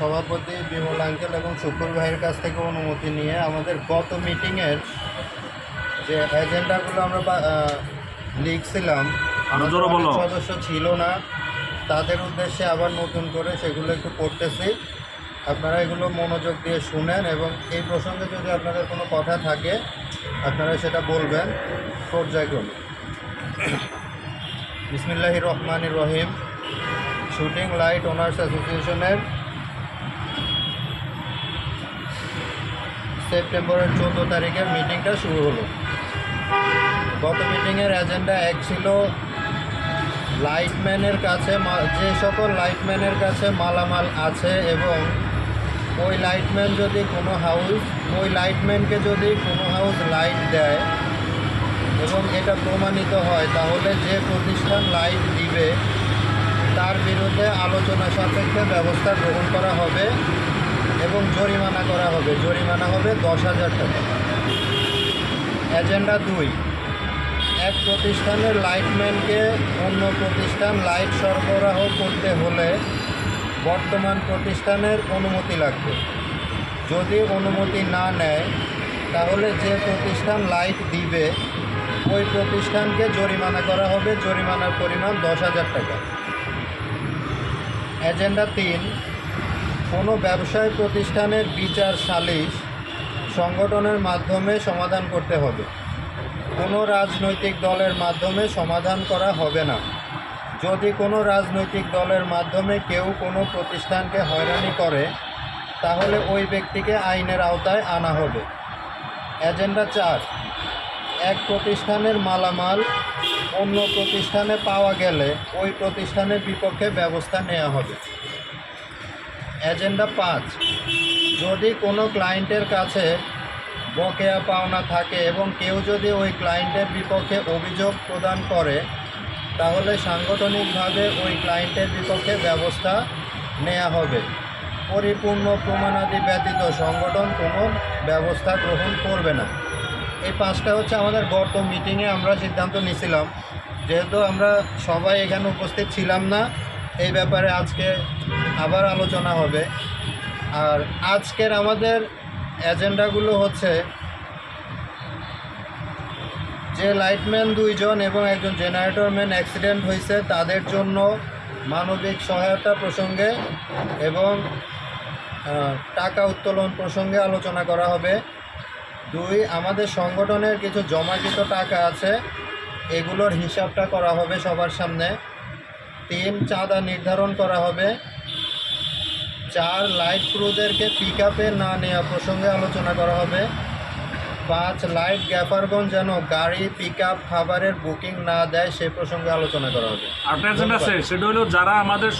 সভাপতি বিমল আঙ্কেল এবং শুকুর ভাইয়ের কাছ থেকে অনুমতি নিয়ে আমাদের গত মিটিংয়ের যে এজেন্ডাগুলো আমরা লিখছিলাম, জোরে বলো। সদস্য ছিল না, তাদের উদ্দেশ্যে আবার নতুন করে সেগুলো একটু পড়তেছি। আপনারা এগুলো মনোযোগ দিয়ে শুনেন এবং এই প্রসঙ্গে যদি আপনাদের কোনো কথা থাকে আপনারা সেটা বলবেন পর্যায়ক্রমে। বিসমিল্লাহির রহমানির রহিম। শুটিং লাইট ওনার্স অ্যাসোসিয়েশনের সেপ্টেম্বরের 14 তারিখের মিটিংটা শুরু হলো। গত মিটিংয়ের এজেন্ডা এক ছিল লাইটম্যানের কাছে যে সকল লাইটম্যানের কাছে মালামাল আছে এবং ওই লাইটম্যান যদি কোনো হাউস ওই লাইটম্যানকে যদি কোনো হাউস লাইট দেয় এবং এটা প্রমাণিত হয়, তাহলে যে প্রতিষ্ঠান লাইট দিবে তার বিরুদ্ধে আলোচনা সাপেক্ষে ব্যবস্থা গ্রহণ করা হবে এবং জরিমানা করা হবে। জরিমানা হবে 10,000 টাকা। এজেন্ডা 2, এক প্রতিষ্ঠানের লাইটম্যানকে অন্য প্রতিষ্ঠান লাইট সরবরাহ করতে হলে বর্তমান প্রতিষ্ঠানের অনুমতি লাগবে। যদি অনুমতি না নেয় তাহলে যে প্রতিষ্ঠান লাইট দিবে ওই প্রতিষ্ঠানকে জরিমানা করা হবে। জরিমানার পরিমাণ 10,000 টাকা। এজেন্ডা 3, কোনো ব্যবসায় প্রতিষ্ঠানের বিচার সালিশ সংগঠনের মাধ্যমে সমাধান করতে হবে। কোনো রাজনৈতিক দলের মাধ্যমে সমাধান করা হবে না। যদি কোনো রাজনৈতিক দলের মাধ্যমে কেউ কোনো প্রতিষ্ঠানকে হয়রানি করে তাহলে ওই ব্যক্তিকে আইনের আওতায় আনা হবে। এজেন্ডা 4, এক প্রতিষ্ঠানের মালামাল অন্য প্রতিষ্ঠানে পাওয়া গেলে ওই প্রতিষ্ঠানের বিপক্ষে ব্যবস্থা নেওয়া হবে। এজেন্ডা 5, যদি কোনো ক্লায়েন্টের কাছে বকেয়া পাওনা থাকে এবং কেউ যদি ওই ক্লায়েন্টের বিপক্ষে অভিযোগ প্রদান করে তাহলে সাংগঠনিকভাবে ওই ক্লায়েন্টের বিপক্ষে ব্যবস্থা নেওয়া হবে। পরিপূর্ণ প্রমাণাদি ব্যতীত সংগঠন কোনো ব্যবস্থা গ্রহণ করবে না। এই 5টা হচ্ছে আমাদের গত মিটিংয়ে আমরা সিদ্ধান্ত নিয়েছিলাম। যেহেতু আমরা সবাই এখানে উপস্থিত ছিলাম না, এই ব্যাপারে আজকে আবার আলোচনা হবে। আর আজকের আমাদের এজেন্ডাগুলো হচ্ছে যে লাইটম্যান 2 জন এবং একজন জেনারেটরম্যান অ্যাক্সিডেন্ট হয়েছে তাদের জন্য মানবিক সহায়তা প্রসঙ্গে এবং টাকা উত্তোলন প্রসঙ্গে আলোচনা করা হবে। 2, আমাদের সংগঠনের কিছু জমাকৃত টাকা আছে, এগুলোর হিসাবটা করা হবে সবার সামনে। 3, চাঁদা নির্ধারণ করা হবে। 4, লাইট ক্রুদেরকে পিকআপে না নেওয়া প্রসঙ্গে আলোচনা করা হবে। 5, লাইট গ্যাফারগণ যেন গাড়ি পিকআপ খাবারের বুকিং না দেয় সে প্রসঙ্গে আলোচনা করা হবে। আপনার এজেন্ডা আছে সেটা হলো যারা আমাদের